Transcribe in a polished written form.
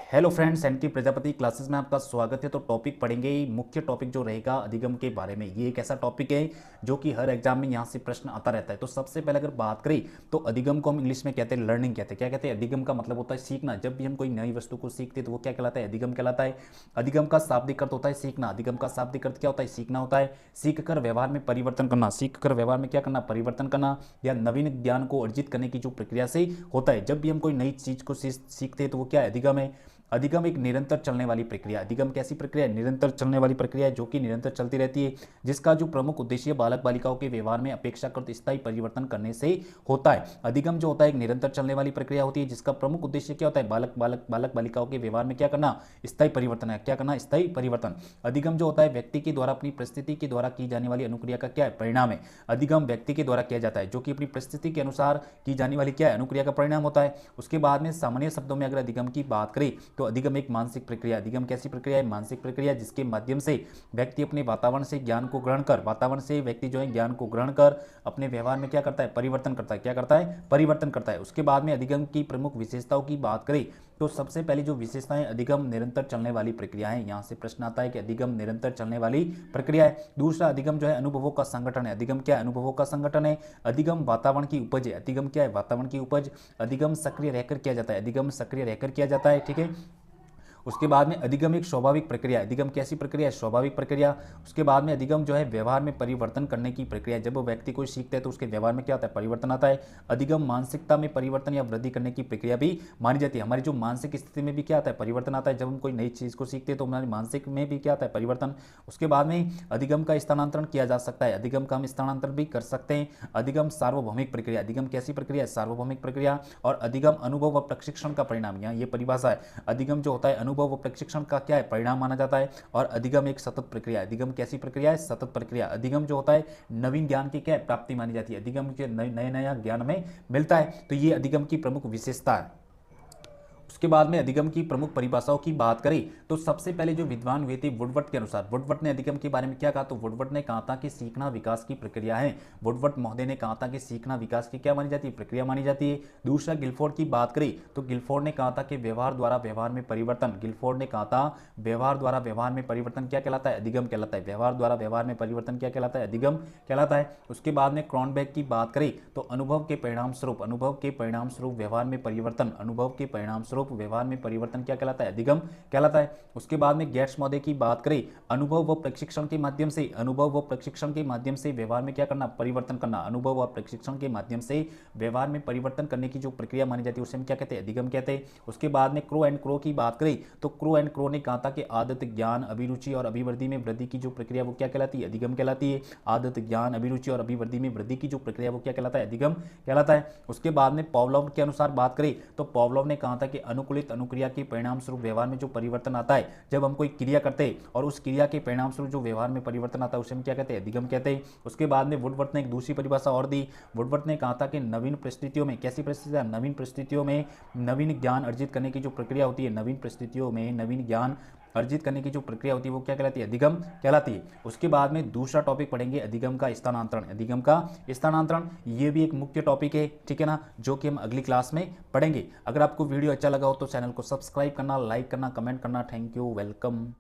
Hello friends, NK Prajapati classes में आपका स्वागत है। तो टॉपिक पढ़ेंगे, मुख्य टॉपिक जो रहेगा अधिगम के बारे में। ये एक ऐसा टॉपिक है जो कि हर एग्जाम में यहाँ से प्रश्न आता रहता है। तो सबसे पहले अगर बात करें तो अधिगम को हम इंग्लिश में कहते हैं लर्निंग कहते हैं। क्या कहते हैं? अधिगम का मतलब होता है सीखना। जब भी हम कोई नई वस्तु को सीखते हैं तो वो क्या कहलाता है? अधिगम कहलाता है। अधिगम का शाब्दिक अर्थ होता है सीखना। अधिगम का शाब्दिक अर्थ क्या होता है? सीखना होता है। सीख कर व्यवहार में परिवर्तन करना, सीख कर व्यवहार में क्या करना? परिवर्तन करना, या नवीन ज्ञान को अर्जित करने की जो प्रक्रिया से होता है। जब भी हम कोई नई चीज को सीखते हैं तो वो क्या है? अधिगम है। अधिगम एक निरंतर चलने वाली प्रक्रिया। अधिगम कैसी प्रक्रिया है? निरंतर चलने वाली प्रक्रिया है, जो कि निरंतर चलती रहती है, जिसका जो प्रमुख उद्देश्य बालक बालिकाओं के व्यवहार में अपेक्षाकृत स्थायी परिवर्तन करने से होता है। अधिगम जो होता है एक निरंतर चलने वाली प्रक्रिया होती है, जिसका प्रमुख उद्देश्य क्या होता है? बालक बालिकाओं के व्यवहार में क्या करना? स्थायी परिवर्तन है। क्या करना? स्थायी परिवर्तन। अधिगम जो होता है व्यक्ति के द्वारा अपनी परिस्थिति के द्वारा की जाने वाली अनुक्रिया का क्या है? परिणाम है। अधिगम व्यक्ति के द्वारा किया जाता है, जो कि अपनी परिस्थिति के अनुसार की जाने वाली क्या है? अनुक्रिया का परिणाम होता है। उसके बाद में सामान्य शब्दों में अगर अधिगम की बात करें तो अधिगम एक मानसिक प्रक्रिया। अधिगम कैसी प्रक्रिया है? मानसिक प्रक्रिया, जिसके माध्यम से व्यक्ति अपने वातावरण से ज्ञान को ग्रहण कर, वातावरण से व्यक्ति जो है ज्ञान को ग्रहण कर अपने व्यवहार में क्या करता है? परिवर्तन करता है। क्या करता है? परिवर्तन करता है। उसके बाद में अधिगम की प्रमुख विशेषताओं की बात करें तो सबसे पहली जो विशेषताएं, अधिगम निरंतर चलने वाली प्रक्रिया है। यहां से प्रश्न आता है कि अधिगम निरंतर चलने वाली प्रक्रिया है। दूसरा, अधिगम जो है अनुभवों का संगठन है। अधिगम क्या है? अनुभवों का संगठन है। अधिगम वातावरण की उपज है। अधिगम क्या है? वातावरण की उपज। अधिगम सक्रिय रहकर किया जाता है। अधिगम सक्रिय रहकर किया जाता है। ठीक है। उसके बाद में अधिगम एक स्वाभाविक प्रक्रिया है। अधिगम कैसी प्रक्रिया है? स्वाभाविक प्रक्रिया। उसके बाद में अधिगम जो है व्यवहार में परिवर्तन करने की प्रक्रिया। जब वो व्यक्ति कोई सीखता है तो उसके व्यवहार में क्या आता है? परिवर्तन आता है। अधिगम मानसिकता में परिवर्तन या वृद्धि करने की प्रक्रिया भी मानी जाती है। हमारी जो मानसिक स्थिति में भी क्या आता है? परिवर्तन आता है। जब हम कोई नई चीज को सीखते हैं तो हमारी मानसिक में भी क्या आता है? परिवर्तन। उसके बाद में अधिगम का स्थानांतरण किया जा सकता है। अधिगम का हम स्थानांतरण भी कर सकते हैं। अधिगम सार्वभौमिक प्रक्रिया। अधिगम कैसी प्रक्रिया है? सार्वभौमिक प्रक्रिया। और अधिगम अनुभव व प्रशिक्षण का परिणाम। यहाँ ये परिभाषा है। अधिगम जो होता है अनुभव व प्रशिक्षण का क्या है? परिणाम माना जाता है। और अधिगम एक सतत प्रक्रिया है। अधिगम कैसी प्रक्रिया है? सतत प्रक्रिया। अधिगम जो होता है नवीन ज्ञान की क्या है? प्राप्ति मानी जाती है। अधिगम के नए नया ज्ञान में मिलता है। तो ये अधिगम की प्रमुख विशेषता है। उसके बाद में अधिगम की प्रमुख परिभाषाओं की बात करें तो सबसे पहले जो विद्वान हुए थे वुडवर्ड के अनुसार, वुडवर्ड ने अधिगम के बारे में क्या कहा? तो वुडवर्ड ने कहा था कि सीखना विकास की प्रक्रिया है। वुडवर्ड महोदय ने कहा था कि सीखना विकास की क्या मानी जाती है? प्रक्रिया मानी जाती है। दूसरा, गिलफोर्ड की बात करें तो गिलफोर्ड ने कहा था कि व्यवहार द्वारा व्यवहार में परिवर्तन। गिलफोर्ड ने कहा था व्यवहार द्वारा व्यवहार में परिवर्तन क्या कहलाता है? अधिगम कहलाता है। व्यवहार द्वारा व्यवहार में परिवर्तन क्या कहलाता है? अधिगम कहलाता है। उसके बाद में क्रॉनबेक की बात करें तो अनुभव के परिणाम स्वरूप, अनुभव के परिणाम स्वरूप व्यवहार में परिवर्तन, अनुभव के परिणाम स्वरूप व्यवहार में परिवर्तन क्या कहलाता है? अधिगम कहलाता है। उसके बाद में गेट्स महोदय की बात करें, अनुभव व प्रशिक्षण के माध्यम से, अनुभव व प्रशिक्षण के माध्यम से व्यवहार में क्या करना? परिवर्तन करना। अनुभव व प्रशिक्षण के माध्यम से व्यवहार में परिवर्तन करने की जो प्रक्रिया मानी जाती है उसे हम क्या कहते हैं? अधिगम कहते हैं। उसके बाद में क्रो एंड क्रो की बात करें तो क्रो एंड क्रो ने कहा था कि आदत, ज्ञान, अभिरुचि और अभिवृद्धि में वृद्धि की जो प्रक्रिया वो क्या कहलाती है? अधिगम कहलाती है। आदत, ज्ञान, अभिरुचि और अभिवृद्धि में वृद्धि की जो प्रक्रिया वो क्या कहलाता है? अधिगम कहलाता है। उसके बाद में पॉवलोव के अनुसार बात करें तो पॉवलोव ने कहा था कि अनुकूलित अनुक्रिया के परिणाम स्वरूप व्यवहार में जो परिवर्तन आता है, जब हम कोई क्रिया करते हैं और उस क्रिया के परिणाम स्वरूप जो व्यवहार में परिवर्तन आता है उसे हम क्या कहते हैं? अधिगम कहते हैं। उसके बाद में वुडवर्थ ने एक दूसरी परिभाषा और दी। वुडवर्थ ने कहा था कि नवीन परिस्थितियों में, कैसी परिस्थितियां? नवीन परिस्थितियों में नवीन ज्ञान अर्जित करने की जो प्रक्रिया होती है, नवीन परिस्थितियों में नवीन ज्ञान अर्जित करने की जो प्रक्रिया होती है वो क्या कहलाती है? अधिगम कहलाती है। उसके बाद में दूसरा टॉपिक पढ़ेंगे अधिगम का स्थानांतरण। अधिगम का स्थानांतरण ये भी एक मुख्य टॉपिक है, ठीक है ना, जो कि हम अगली क्लास में पढ़ेंगे। अगर आपको वीडियो अच्छा लगा हो तो चैनल को सब्सक्राइब करना, लाइक करना, कमेंट करना। Thank you, welcome.